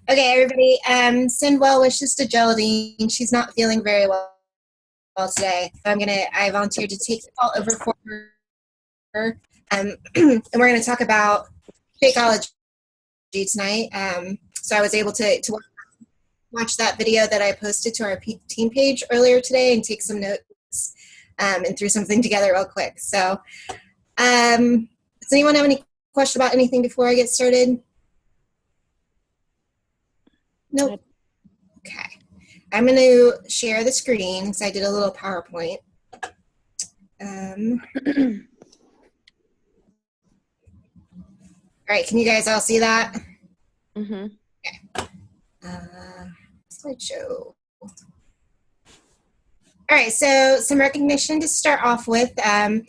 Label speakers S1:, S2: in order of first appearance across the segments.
S1: Okay, everybody, send well wishes to Geraldine. She's not feeling very well today. So I volunteered to take the call over for her. And we're going to talk about Shakeology tonight. So I was able to watch that video that I posted to our team page earlier today and take some notes and threw something together real quick. So does anyone have any question about anything before I get started? Nope. Okay. I'm going to share the screen because I did a little PowerPoint. All right. Can you guys all see that?
S2: Mm-hmm.
S1: Okay. Slideshow. All right. So some recognition to start off with. I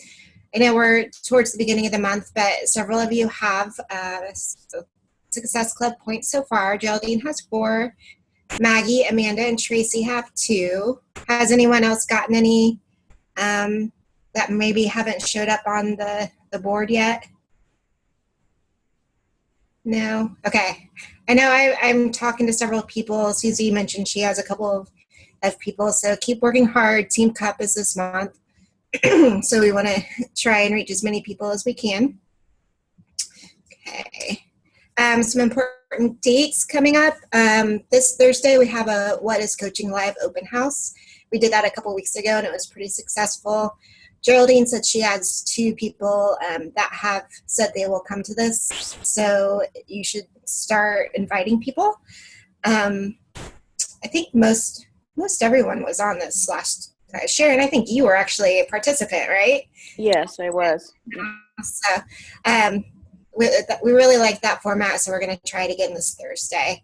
S1: know we're towards the beginning of the month, but several of you have Success Club points so far. Geraldine has 4. Maggie, Amanda, and Tracy have 2. Has anyone else gotten any that maybe haven't showed up on the board yet? No? Okay. I know I'm talking to several people. Susie mentioned she has a couple of people, so keep working hard. Team Cup is this month, so we want to try and reach as many people as we can. Okay. Some important dates coming up. This Thursday, we have a What is Coaching Live open house. We did that a couple weeks ago, and it was pretty successful. Geraldine said she has 2 people that have said they will come to this, so you should start inviting people. I think most everyone was on this last. Sharon, I think you were actually a participant, right?
S2: Yes, I was.
S1: So, we really like that format, so we're going to try it again this Thursday.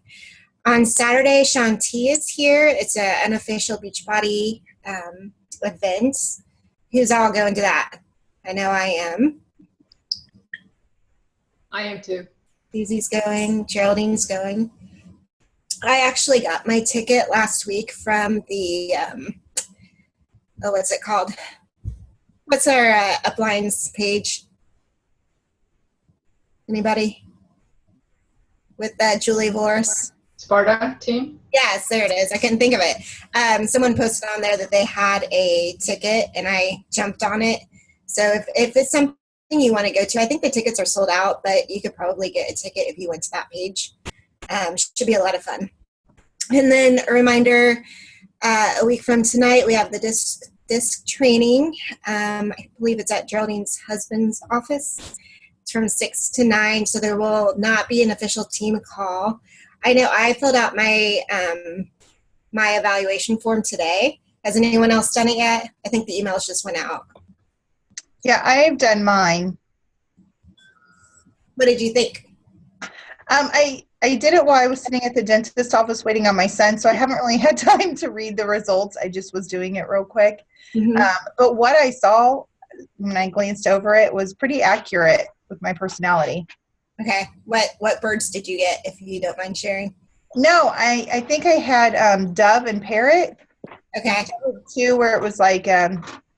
S1: On Saturday, Shanti is here. It's an unofficial Beachbody event. Who's all going to that? I know I am.
S3: I am too.
S1: Susie's going. Geraldine's going. I actually got my ticket last week from the, what's it called? What's our uplines page? Anybody? With Julie Voris?
S3: Sparta team?
S1: Yes, there it is. I couldn't think of it. Someone posted on there that they had a ticket, and I jumped on it. So if it's something you want to go to, I think the tickets are sold out, but you could probably get a ticket if you went to that page. Should be a lot of fun. And then a reminder, a week from tonight, we have the disc training. I believe it's at Geraldine's husband's office. It's from 6 to 9, so there will not be an official team call. I know I filled out my my evaluation form today. Has anyone else done it yet? I think the emails just went out.
S4: Yeah, I've done mine.
S1: What did you think?
S4: I did it while I was sitting at the dentist's office waiting on my son, so I haven't really had time to read the results. I just was doing it real quick.
S1: Mm-hmm.
S4: But what I saw when I glanced over it was pretty accurate with my personality.
S1: Okay. What birds did you get, if you don't mind sharing?
S4: No, I think I had dove and parrot.
S1: Okay.
S4: 2 where it was like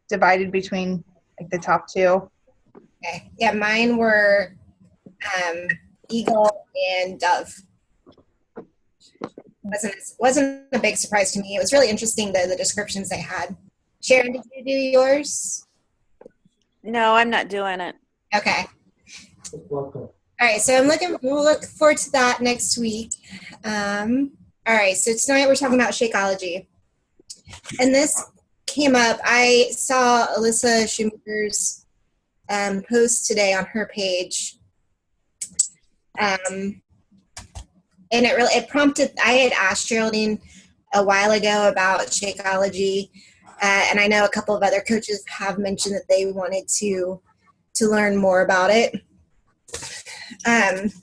S4: divided between like the top 2.
S1: Okay. Yeah, mine were eagle and dove. Wasn't a big surprise to me. It was really interesting the descriptions they had. Sharon, did you do yours?
S2: No, I'm not doing it.
S1: Okay. Welcome. All right, so we'll look forward to that next week. All right, so tonight we're talking about Shakeology. And this came up, I saw Alyssa Schumacher's post today on her page. And it prompted, I had asked Geraldine a while ago about Shakeology, and I know a couple of other coaches have mentioned that they wanted to learn more about it.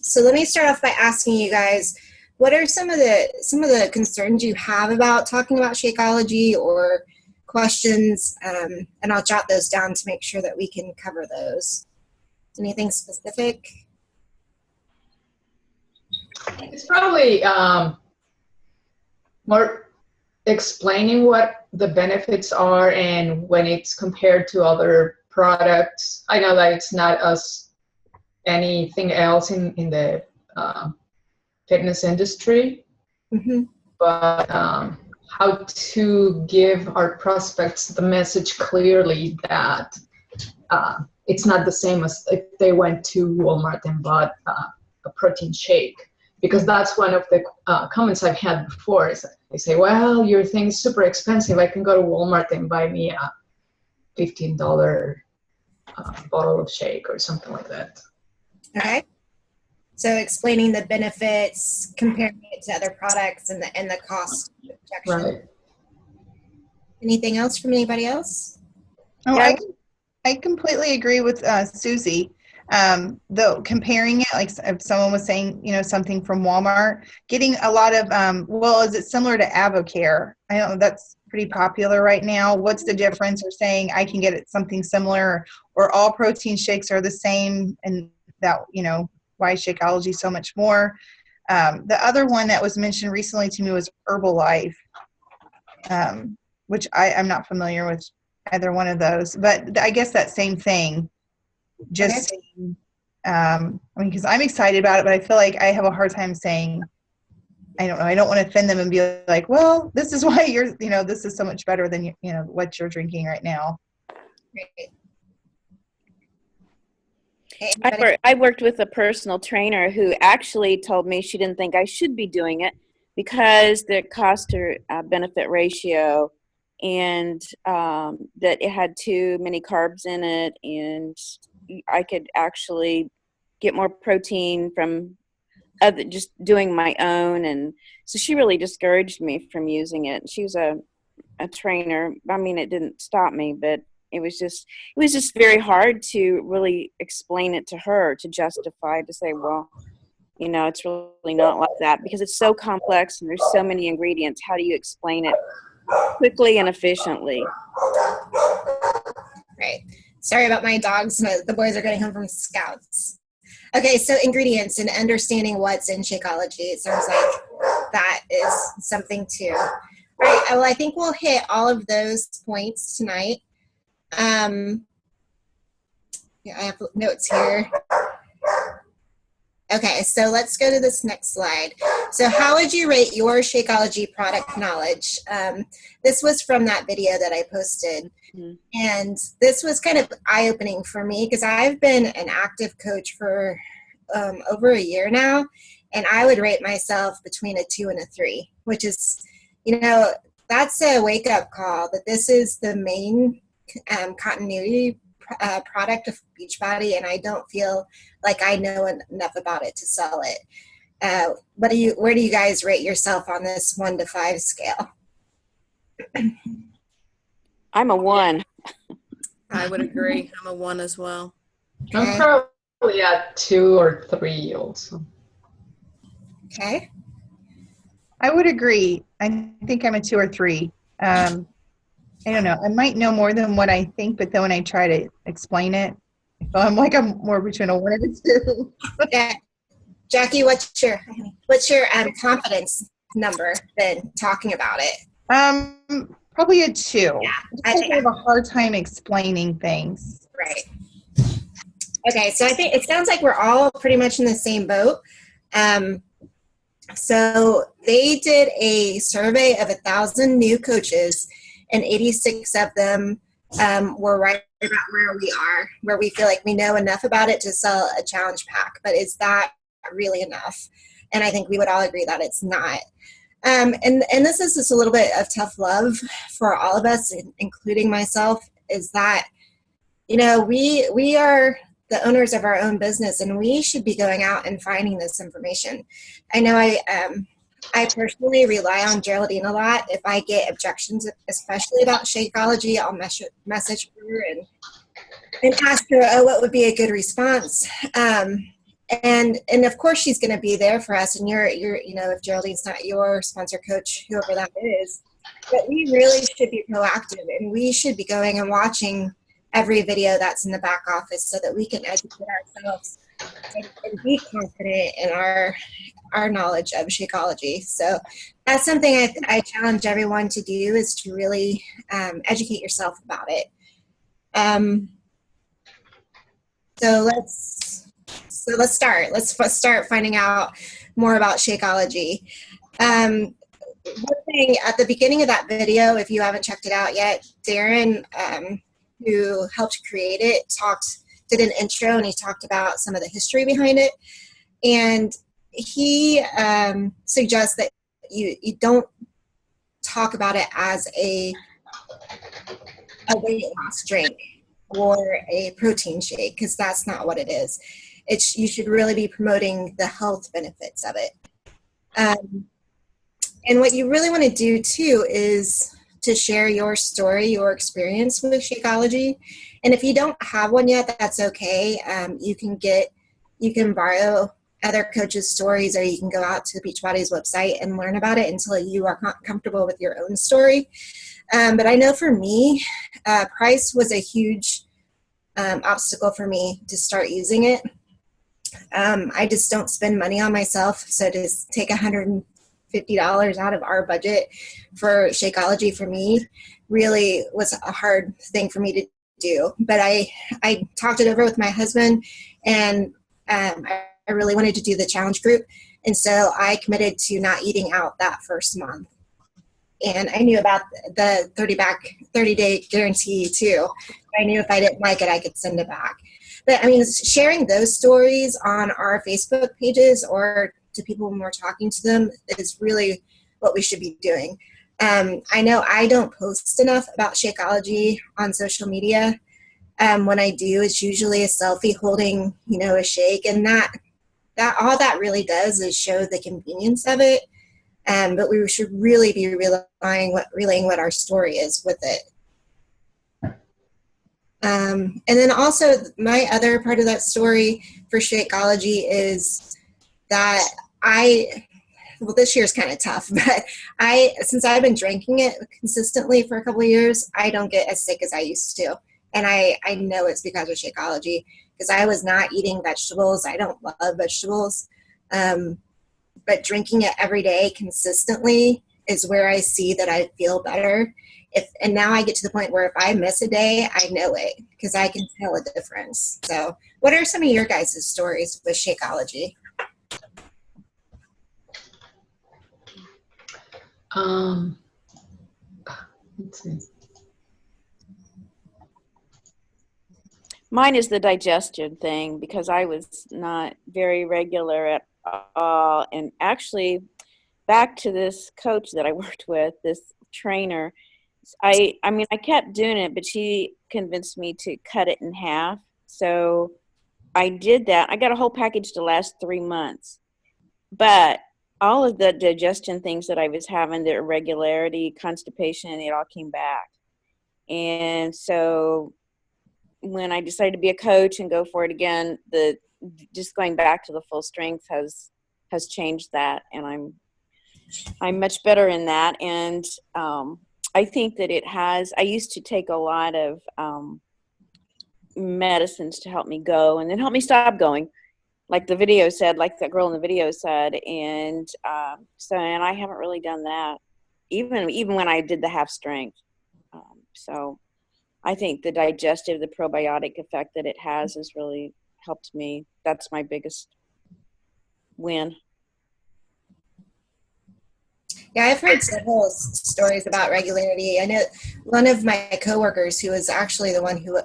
S1: So let me start off by asking you guys, what are some of the concerns you have about talking about Shakeology, or questions, and I'll jot those down to make sure that we can cover those. Anything specific?
S3: It's probably more explaining what the benefits are and when it's compared to other products. I know that it's not as anything else in the fitness industry, but how to give our prospects the message clearly that it's not the same as if they went to Walmart and bought a protein shake. Because that's one of the comments I've had before. Is they say, well, your thing's super expensive. I can go to Walmart and buy me a $15 bottle of shake or something like that.
S1: Okay. So explaining the benefits, comparing it to other products, and the cost projection.
S3: Right.
S1: Anything else from anybody else?
S4: Oh,
S2: Yeah.
S4: I completely agree with Susie. Though comparing it, like if someone was saying, something from Walmart, getting a lot of, is it similar to Avocare? I know that's pretty popular right now. What's the difference? Or saying I can get it something similar, or all protein shakes are the same, and that, why Shakeology so much more. The other one that was mentioned recently to me was Herbalife, which I'm not familiar with either one of those, but I guess that same thing. Just saying, because I'm excited about it, but I feel like I have a hard time saying, I don't know, I don't want to offend them and be like, well, this is why this is so much better than, what you're drinking right now.
S1: Great.
S2: I worked with a personal trainer who actually told me she didn't think I should be doing it because the cost to benefit ratio, and that it had too many carbs in it, and I could actually get more protein from just doing my own. And so she really discouraged me from using it. She was a trainer. I mean, it didn't stop me, but it was just very hard to really explain it to her, to justify, to say, well, it's really not like that, because it's so complex and there's so many ingredients. How do you explain it quickly and efficiently?
S1: Right. Sorry about my dogs. The boys are getting home from Scouts. Okay, so ingredients and understanding what's in Shakeology. It sounds like that is something too. All right, well, I think we'll hit all of those points tonight. I have notes here. Okay, so let's go to this next slide. So how would you rate your Shakeology product knowledge? This was from that video that I posted. And this was kind of eye-opening for me because I've been an active coach for over a year now, and I would rate myself between a 2 and a 3, which is, that's a wake-up call that this is the main continuity product of Beachbody, and I don't feel like I know enough about it to sell it. Where do you guys rate yourself on this 1 to 5 scale?
S2: I'm a 1.
S5: I would agree. I'm a 1 as well.
S3: I'm probably at 2 or 3 also.
S1: Okay.
S4: I would agree. I think I'm a 2 or 3. I don't know. I might know more than what I think, but then when I try to explain it, I'm more between a 1 and a 2.
S1: Yeah. Jackie, what's your confidence number then talking about it?
S4: Probably a 2.
S1: Yeah,
S4: I think I have a hard time explaining things.
S1: Right. Okay, so I think it sounds like we're all pretty much in the same boat. So they did a survey of 1,000 new coaches, and 86 of them were right about where we feel like we know enough about it to sell a challenge pack. But is that really enough? And I think we would all agree that it's not. And this is just a little bit of tough love for all of us, including myself, is that, we are the owners of our own business, and we should be going out and finding this information. I know I personally rely on Geraldine a lot. If I get objections, especially about Shakeology, I'll message her and ask her, what would be a good response? And of course she's going to be there for us. And you're, if Geraldine's not your sponsor coach, whoever that is, but we really should be proactive, and we should be going and watching every video that's in the back office so that we can educate ourselves and be confident in our knowledge of Shakeology. So that's something I challenge everyone to do, is to really educate yourself about it. So So let's start. Start finding out more about Shakeology. One thing at the beginning of that video, if you haven't checked it out yet, Darren, who helped create it, did an intro, and he talked about some of the history behind it. And he suggests that you don't talk about it as a weight loss drink or a protein shake, because that's not what it is. You should really be promoting the health benefits of it. And what you really want to do too is to share your story, your experience with Shakeology. And if you don't have one yet, that's okay. You can borrow other coaches' stories, or you can go out to Beachbody's website and learn about it until you are comfortable with your own story. But I know for me, price was a huge obstacle for me to start using it. I just don't spend money on myself, so to take $150 out of our budget for Shakeology for me really was a hard thing for me to do. But I talked it over with my husband, and I really wanted to do the challenge group, and so I committed to not eating out that first month. And I knew about the 30-day guarantee too. I knew if I didn't like it, I could send it back. But I mean, sharing those stories on our Facebook pages or to people when we're talking to them is really what we should be doing. I know I don't post enough about Shakeology on social media. When I do, it's usually a selfie holding, a shake, and that all that really does is show the convenience of it. But we should really be relaying what our story is with it. And then also my other part of that story for Shakeology is that this year's kind of tough, but since I've been drinking it consistently for a couple of years, I don't get as sick as I used to. And I know it's because of Shakeology, because I was not eating vegetables. I don't love vegetables. But drinking it every day consistently is where I see that I feel better. And now I get to the point where if I miss a day, I know it because I can tell a difference. So what are some of your guys' stories with Shakeology?
S3: Let's see.
S2: Mine is the digestion thing, because I was not very regular at all. And actually, back to this coach that I worked with, this trainer, I mean, I kept doing it, but she convinced me to cut it in half. So I did that. I got a whole package to last 3 months. But all of the digestion things that I was having, the irregularity, constipation, it all came back. And so when I decided to be a coach and go for it again, just going back to the full strength has changed that, and I'm much better in that. And I think that it has. I used to take a lot of medicines to help me go and then help me stop going, like the video said, like that girl in the video said. And and I haven't really done that, even when I did the half strength. So I think the digestive, the probiotic effect that it has really helped me. That's my biggest win.
S1: Yeah, I've heard several stories about regularity. I know one of my coworkers, who was actually the one who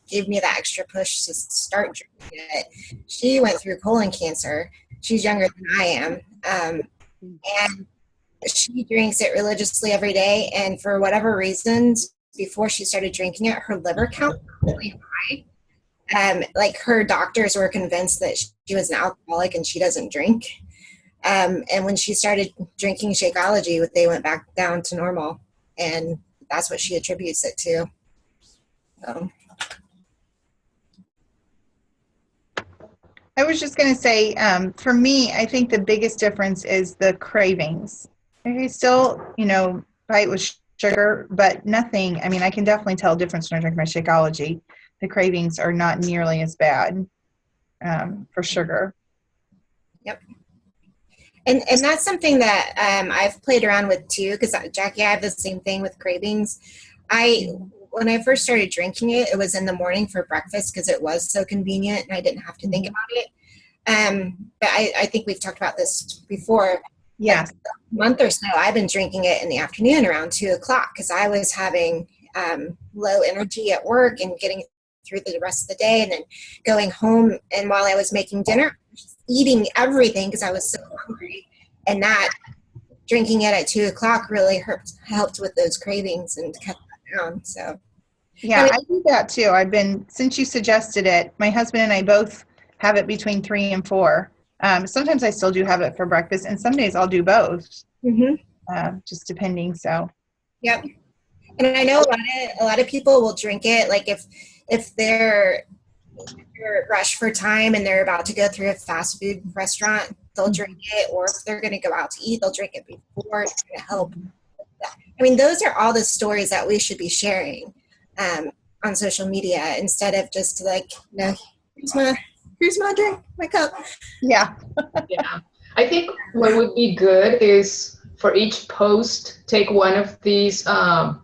S1: gave me that extra push to start drinking it. She went through colon cancer. She's younger than I am, and she drinks it religiously every day. And for whatever reasons, before she started drinking it, her liver count was really high. Like her doctors were convinced that she was an alcoholic and she doesn't drink. And when she started drinking Shakeology, they went back down to normal, and that's what she attributes it to. So.
S4: I was just going to say, for me, I think the biggest difference is the cravings. I still, fight with sugar, but nothing. I mean, I can definitely tell a difference when I drink my Shakeology. The cravings are not nearly as bad for sugar.
S1: Yep. And that's something that I've played around with too, because Jackie, I have the same thing with cravings. when I first started drinking it, it was in the morning for breakfast because it was so convenient and I didn't have to think about it. But I think we've talked about this before.
S4: Yes.
S1: Like a month or so, I've been drinking it in the afternoon around 2:00 because I was having low energy at work and getting through the rest of the day, and then going home. And while I was making dinner, eating everything because I was so hungry, and that drinking it at 2:00 really helped with those cravings and kept that down. So
S4: yeah, I do that too. Since you suggested it, my husband and I both have it between 3 and 4. Sometimes I still do have it for breakfast, and some days I'll do both, just depending. So,
S1: yep. And I know a lot of people will drink it like if they're rushed for time and they're about to go through a fast food restaurant, they'll drink it, or if they're going to go out to eat, they'll drink it before. It's going to help. I mean, those are all the stories that we should be sharing on social media instead of just like, here's my drink, my cup.
S4: Yeah.
S3: Yeah. I think what would be good is for each post, take one of these bullet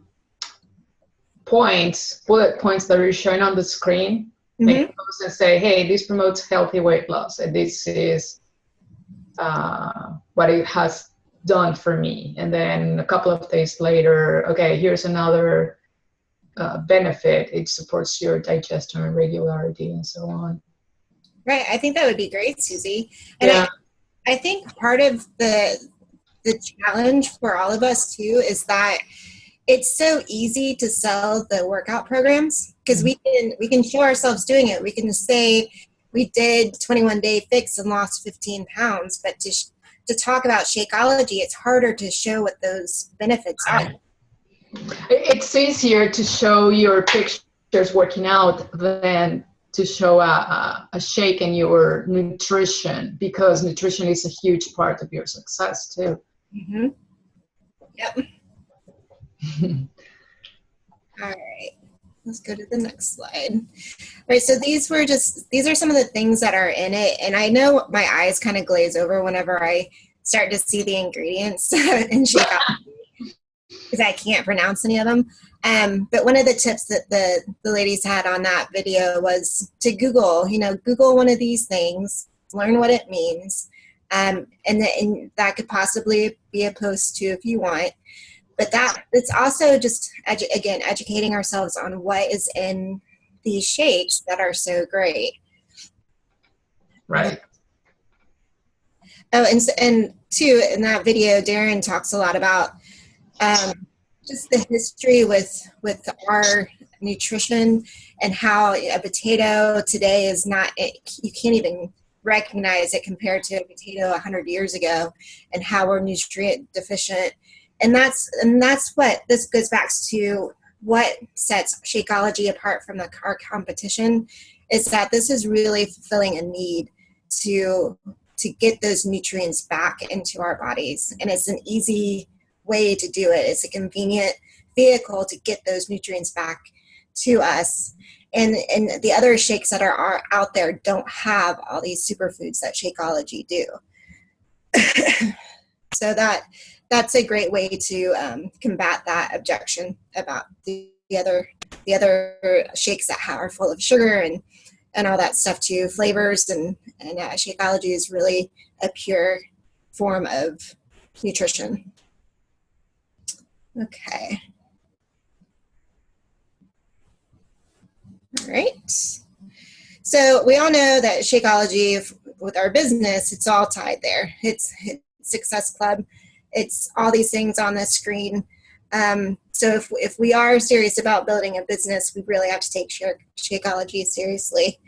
S3: points that are shown on the screen, make a post and say, hey, this promotes healthy weight loss, and this is what it has done for me. And then a couple of days later, okay, here's another benefit. It supports your digestion and regularity and so on.
S1: Right. I think that would be great, Susie. And
S3: yeah.
S1: I think part of the challenge for all of us too is that it's so easy to sell the workout programs because we can show ourselves doing it. We can say we did 21-day fix and lost 15 pounds, but to talk about Shakeology, it's harder to show what those benefits are.
S3: It's easier to show your pictures working out than to show a shake in your nutrition, because nutrition is a huge part of your success too.
S1: Yep. All right, let's go to the next slide. All right, so these are some of the things that are in it, and I know my eyes kind of glaze over whenever I start to see the ingredients in Shakeology because I can't pronounce any of them. But one of the tips that the ladies had on that video was to Google one of these things, learn what it means, and that could possibly be a post too if you want. But it's also just, again, educating ourselves on what is in these shakes that are so great.
S3: Right.
S1: Oh, and too, in that video, Darren talks a lot about just the history with our nutrition and how a potato today is not, you can't even recognize it compared to a potato 100 years ago, and how we're nutrient deficient. And that's what this goes back to. What sets Shakeology apart from our competition is that this is really fulfilling a need to get those nutrients back into our bodies. And it's an easy way to do it. It's a convenient vehicle to get those nutrients back to us. And the other shakes that are out there don't have all these superfoods that Shakeology do. So that's a great way to combat that objection about the other shakes that are full of sugar and all that stuff too, flavors, and Shakeology is really a pure form of nutrition. Okay. All right. So we all know that Shakeology, with our business, it's all tied there. It's Success Club. It's all these things on the screen. So if we are serious about building a business, we really have to take Shakeology seriously.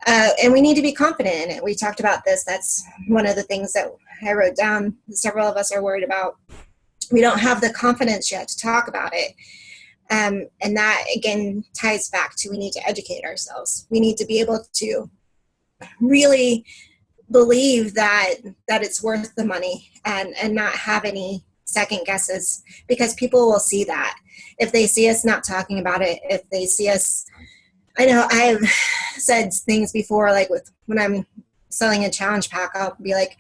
S1: And we need to be confident in it. We talked about this. That's one of the things that I wrote down. Several of us are worried about. We don't have the confidence yet to talk about it. And that, again, ties back to we need to educate ourselves. We need to be able to really believe that it's worth the money and not have any second guesses, because people will see that. If they see us not talking about it, if they see us, I know I've said things before, like when I'm selling a challenge pack, I'll be like,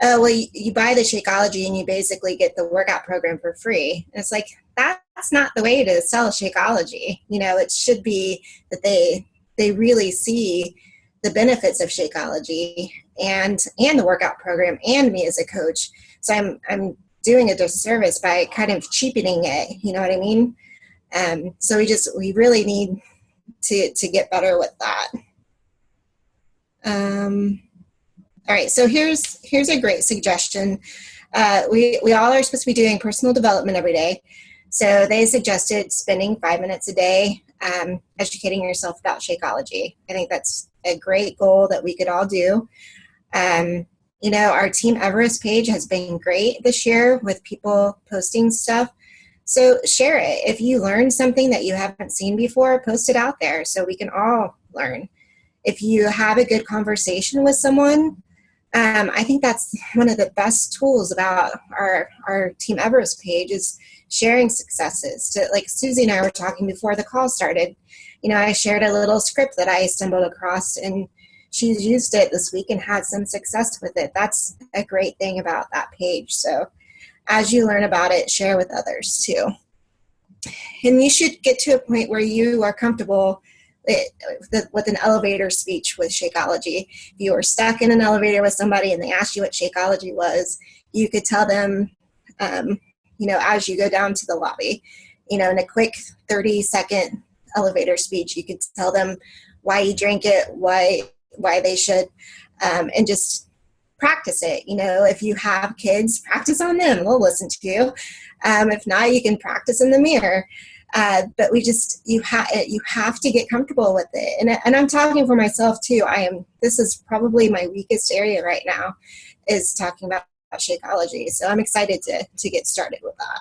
S1: oh, well, you buy the Shakeology and you basically get the workout program for free. And it's like, that's not the way to sell Shakeology. It should be that they really see the benefits of Shakeology and the workout program and me as a coach. So I'm doing a disservice by kind of cheapening it. You know what I mean? So we really need to get better with that. All right, so here's a great suggestion. We all are supposed to be doing personal development every day. So they suggested spending 5 minutes a day educating yourself about Shakeology. I think that's a great goal that we could all do. Our Team Everest page has been great this year with people posting stuff. So share it. If you learn something that you haven't seen before, post it out there so we can all learn. If you have a good conversation with someone, I think that's one of the best tools about our Team Everest page is sharing successes. Like Susie and I were talking before the call started. I shared a little script that I stumbled across, and she's used it this week and had some success with it. That's a great thing about that page. So as you learn about it, share with others too. And you should get to a point where you are comfortable with an elevator speech with Shakeology. If you were stuck in an elevator with somebody and they asked you what Shakeology was, you could tell them, as you go down to the lobby, in a quick 30-second elevator speech, you could tell them why you drink it, why they should, and just practice it. If you have kids, practice on them. They'll listen to you. If not, you can practice in the mirror. But you have to get comfortable with it. And I'm talking for myself too. This is probably my weakest area right now, is talking about Shakeology. So I'm excited to get started with that.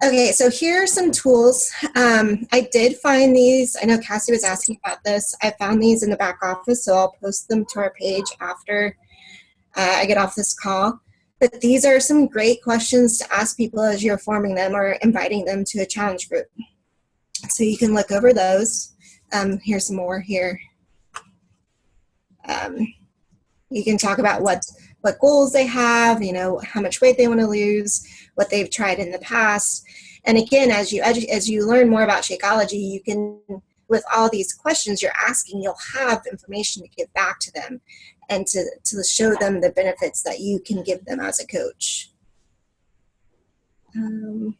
S1: Okay, so here are some tools. I did find these. I know Cassie was asking about this. I found these in the back office, so I'll post them to our page after I get off this call. But these are some great questions to ask people as you're forming them or inviting them to a challenge group. So you can look over those. Here's some more here. You can talk about what goals they have, how much weight they want to lose, what they've tried in the past. And again, as you learn more about Shakeology, you can, with all these questions you're asking, you'll have information to give back to them and to show them the benefits that you can give them as a coach. All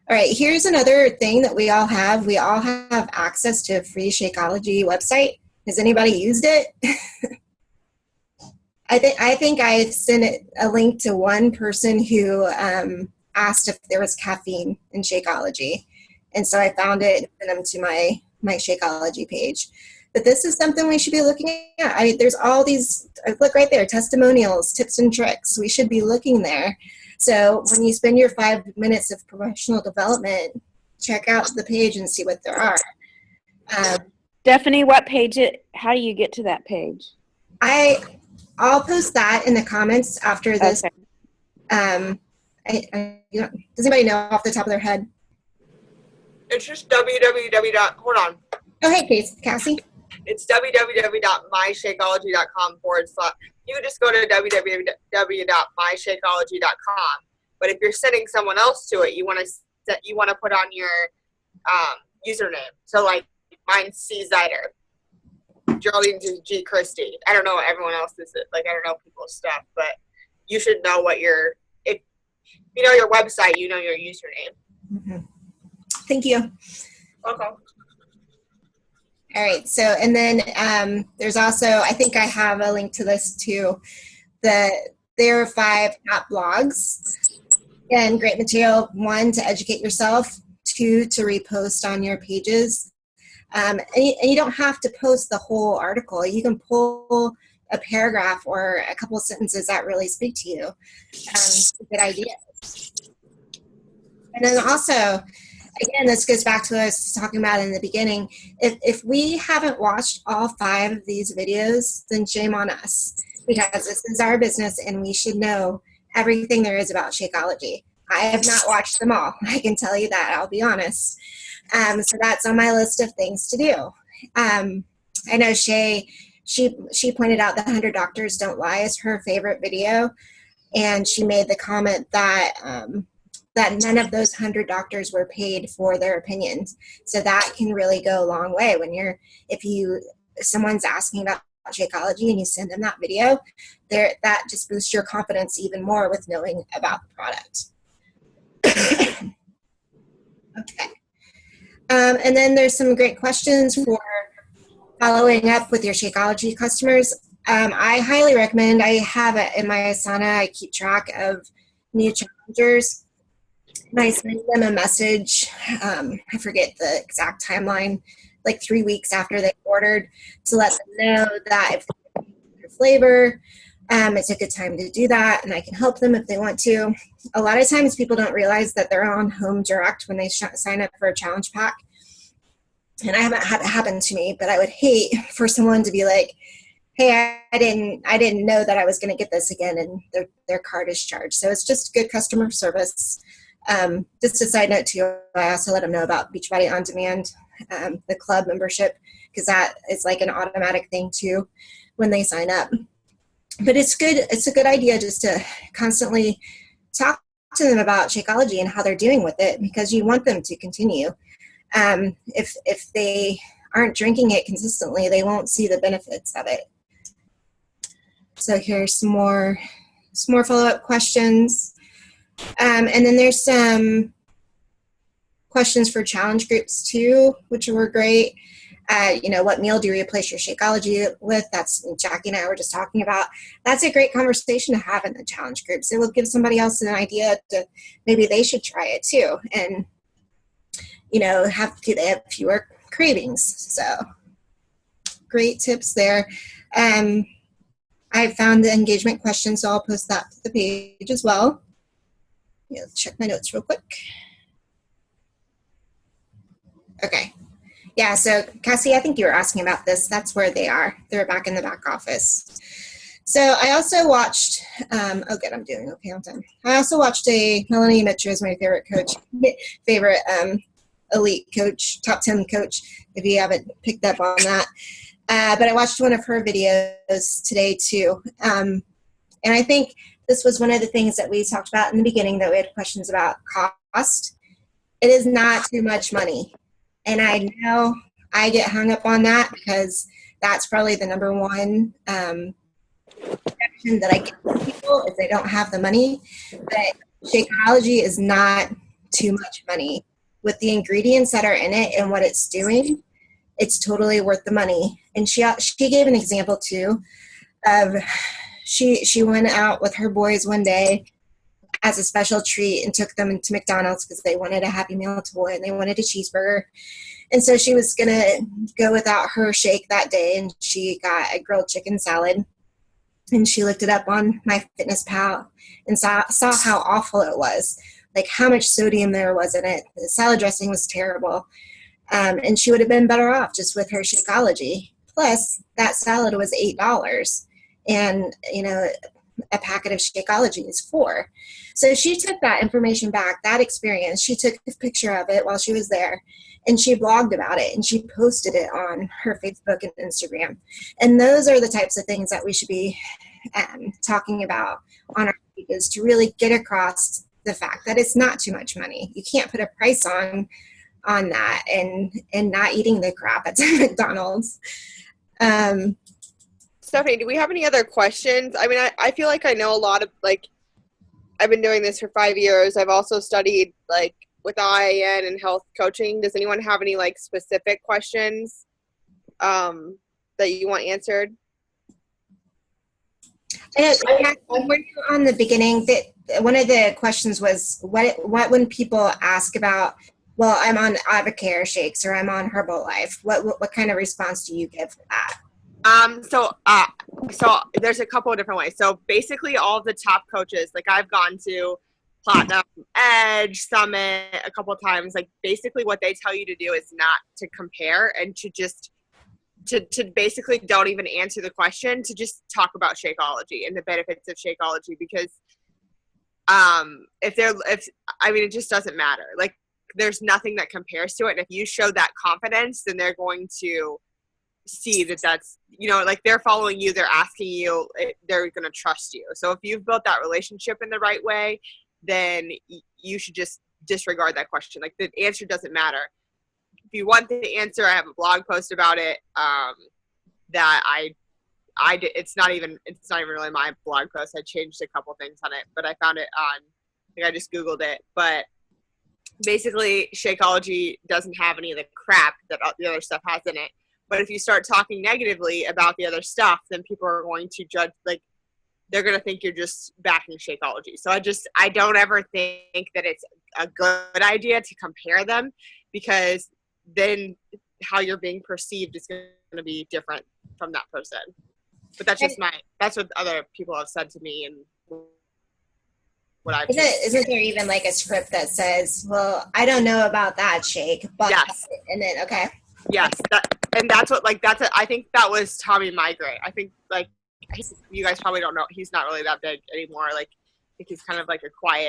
S1: right, here's another thing that we all have. We all have access to a free Shakeology website. Has anybody used it? I think I sent a link to one person who asked if there was caffeine in Shakeology. And so I found it and sent them to my Shakeology page. But this is something we should be looking at. There's all these, look right there, testimonials, tips and tricks. We should be looking there. So when you spend your 5 minutes of professional development, check out the page and see what there are.
S2: Stephanie, what page how do you get to that page?
S1: I'll post that in the comments after this.
S2: Okay.
S1: Does anybody know off the top of their head?
S6: It's just www. Hold on.
S1: Oh, hey, Cassie.
S6: It's www.myshakeology.com / You can just go to www.myshakeology.com. But if you're sending someone else to it, you want to put on your username. So like mine's C Zider, Geraldine G Christie. I don't know what everyone else is. Like I don't know people's stuff, but you should know what if you know your website, you know your username.
S1: Mm-hmm. Thank you.
S6: Okay.
S1: All right. So, and then there's also, I think I have a link to this too. There are 5 top blogs. And great material. 1, to educate yourself. 2, to repost on your pages. And you don't have to post the whole article. You can pull a paragraph or a couple of sentences that really speak to you. Good ideas. And then also, again, this goes back to what I was talking about in the beginning. If we haven't watched all 5 of these videos, then shame on us, because this is our business and we should know everything there is about Shakeology. I have not watched them all. I can tell you that. I'll be honest. So that's on my list of things to do. I know Shay she pointed out that 100 Doctors Don't Lie is her favorite video, and she made the comment that that none of those 100 doctors were paid for their opinions. So that can really go a long way when if someone's asking about Shakeology and you send them that video, that just boosts your confidence even more with knowing about the product. Okay. And then there's some great questions for following up with your Shakeology customers. I highly recommend, I have it in my Asana, I keep track of new challengers. And I send them a message, I forget the exact timeline, like 3 weeks after they ordered, to let them know that if they want their flavor, it's a good time to do that, and I can help them if they want to. A lot of times people don't realize that they're on home direct when they sign up for a challenge pack. And I haven't had it happen to me, but I would hate for someone to be like, hey, I didn't know that I was going to get this again, and their card is charged. So it's just good customer service. Just a side note too, I also let them know about Beachbody On Demand, the club membership, because that is like an automatic thing too when they sign up. But it's good. It's a good idea just to constantly talk to them about Shakeology and how they're doing with it, because you want them to continue. If they aren't drinking it consistently, they won't see the benefits of it. So here's some more follow-up questions. And then there's some questions for challenge groups too, which were great. What meal do you replace your Shakeology with? That's Jackie and I were just talking about. That's a great conversation to have in the challenge groups. It will give somebody else an idea to maybe they should try it too. And, they have fewer cravings. So great tips there. I found the engagement question, so I'll post that to the page as well. Let's check my notes real quick. Okay. Yeah, so Cassie, I think you were asking about this. That's where they are. They're back in the back office. So I also watched, good, I'm doing okay on time. I also watched Melanie Mitchell is my favorite coach, elite coach, top 10 coach, if you haven't picked up on that. But I watched one of her videos today too. And I think this was one of the things that we talked about in the beginning that we had questions about cost. It is not too much money. And I know I get hung up on that because that's probably the number one objection that I get from people if they don't have the money. But Shakeology is not too much money. With the ingredients that are in it and what it's doing, it's totally worth the money. And she gave an example too of she went out with her boys one day as a special treat and took them into McDonald's because they wanted a Happy Meal toy and they wanted a cheeseburger. And so she was going to go without her shake that day, and she got a grilled chicken salad. And she looked it up on MyFitnessPal and saw how awful it was, like how much sodium there was in it. The salad dressing was terrible. And she would have been better off just with her Shakeology. Plus, that salad was $8. And, a packet of Shakeology is $4. So she took that information back, that experience. She took a picture of it while she was there, and she blogged about it, and she posted it on her Facebook and Instagram. And those are the types of things that we should be talking about on our pages to really get across the fact that it's not too much money. You can't put a price on that and not eating the crap at McDonald's.
S6: Stephanie, do we have any other questions? I mean, I feel like I know a lot of, I've been doing this for 5 years. I've also studied, with IAN and health coaching. Does anyone have any, specific questions that you want answered?
S1: When you're on the beginning, one of the questions was, what when people ask about, well, I'm on Avocare shakes or I'm on Herbalife, what kind of response do you give for that?
S6: So there's a couple of different ways. So basically all of the top coaches, I've gone to Platinum, Edge, Summit a couple of times, basically what they tell you to do is not to compare and to just to basically don't even answer the question, to just talk about Shakeology and the benefits of Shakeology, because it just doesn't matter. There's nothing that compares to it. And if you show that confidence, then they're going to see that that's, like they're following you, they're asking you, they're going to trust you. So if you've built that relationship in the right way, then you should just disregard that question. Like the answer doesn't matter. If you want the answer, I have a blog post about it that I did. It's not even really my blog post. I changed a couple things on it, but I found it on, I think I just Googled it. But basically, Shakeology doesn't have any of the crap that the other stuff has in it. But if you start talking negatively about the other stuff, then people are going to judge, like, they're going to think you're just backing Shakeology. So I don't ever think that it's a good idea to compare them, because then how you're being perceived is going to be different from that person. But that's what other people have said to me, and what I've
S1: isn't there even like a script that says, well, I don't know about that, Shake, but
S6: yes.
S1: And then okay.
S6: Yes, that's what, like, I think that was Tommy Migrate. I think, like, you guys probably don't know, he's not really that big anymore. Like, I think he's kind of like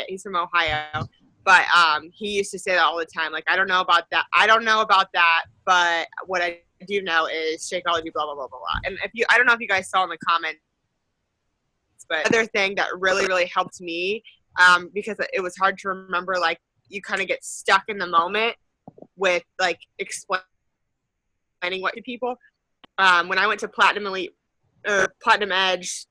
S6: he's from Ohio, but he used to say that all the time. Like, I don't know about that, but what I do know is Shakeology, blah blah blah blah blah. And I don't know if you guys saw in the comments, but other thing that really really helped me, because it was hard to remember. Like, you kind of get stuck in the moment with like explaining what to people. When I went to Platinum Elite or Platinum Edge,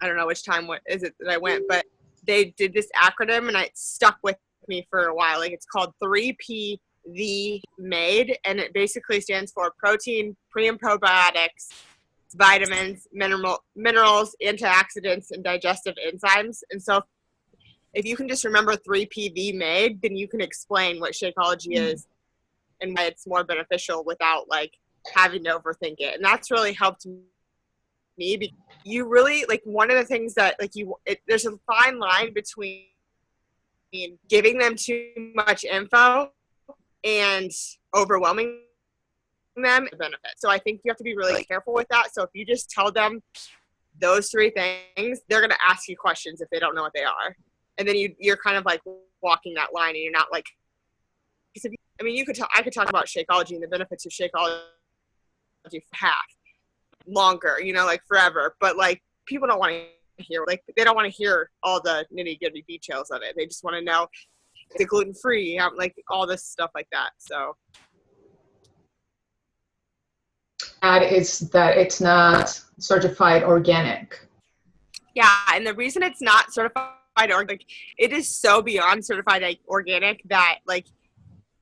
S6: I don't know which time what is it that I went, but they did this acronym and it stuck with me for a while. Like, it's called 3PV MADE, and it basically stands for protein, pre and probiotics, vitamins, minerals, antioxidants, and digestive enzymes. And so if you can just remember 3PV MADE, then you can explain what Shakeology is and why it's more beneficial without like having to overthink it. And that's really helped me, because you really, like, one of the things that like there's a fine line between giving them too much info and overwhelming them benefit. So I think you have to be really careful with that. So if you just tell them those three things, they're going to ask you questions if they don't know what they are. And then you're kind of like walking that line, and you're not like, I mean, I could talk about Shakeology and the benefits of Shakeology for half longer, like forever. But like, people don't want to hear, like, they don't want to hear all the nitty gritty details of it. They just want to know the gluten free, like all this stuff like that. So
S3: that it's not certified organic.
S6: Yeah, and the reason it's not certified organic, it is so beyond certified organic that like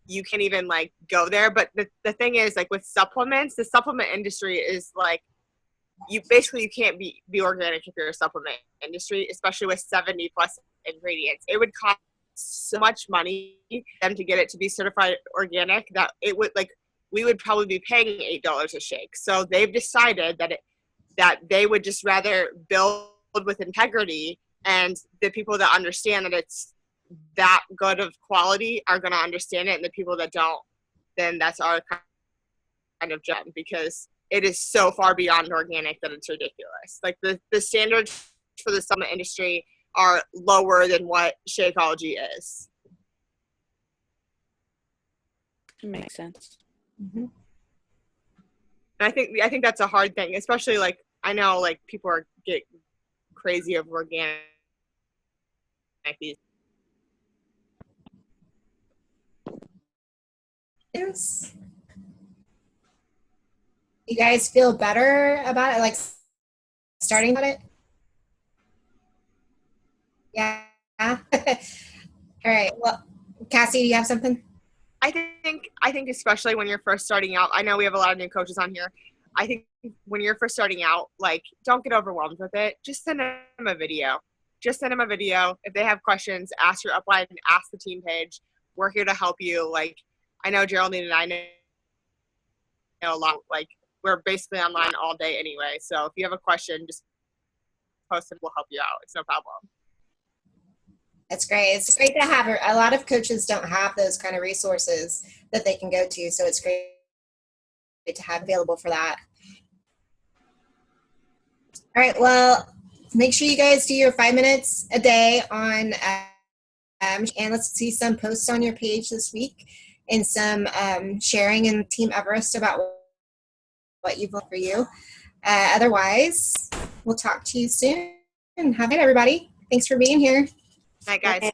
S6: you can't even like go there. But the thing is, like, with supplements, the supplement industry is like, you can't be organic if you're a supplement industry, especially with 70 plus ingredients. It would cost so much money for them to get it to be certified organic that it would, like, we would probably be paying $8 a shake. So they've decided that they would just rather build with integrity, and the people that understand that it's that good of quality are going to understand it, and the people that don't, then that's our kind of job, because it is so far beyond organic that it's ridiculous. Like, the standards for the supplement industry are lower than what Shakeology is.
S2: It makes sense.
S1: Mm-hmm.
S6: And I think that's a hard thing, especially like, I know like people get crazy of organic these.
S1: Yes. You guys feel better about it, like starting about it? Yeah. All right. Well, Cassie, do you have something?
S6: I think especially when you're first starting out, I know we have a lot of new coaches on here. I think when you're first starting out, like, don't get overwhelmed with it. Just send them a video. If they have questions, ask your upline, ask the team page. We're here to help you. Like, I know Geraldine and I know a lot. Like, we're basically online all day anyway. So if you have a question, just post it. We'll help you out. It's no problem.
S1: That's great. It's great to have a lot of coaches don't have those kind of resources that they can go to. So it's great to have available for that. All right. Well, make sure you guys do your 5 minutes a day on, and let's see some posts on your page this week and some sharing in Team Everest about what you've learned for you. Otherwise, we'll talk to you soon. Have it, everybody. Thanks for being here.
S6: Night, guys.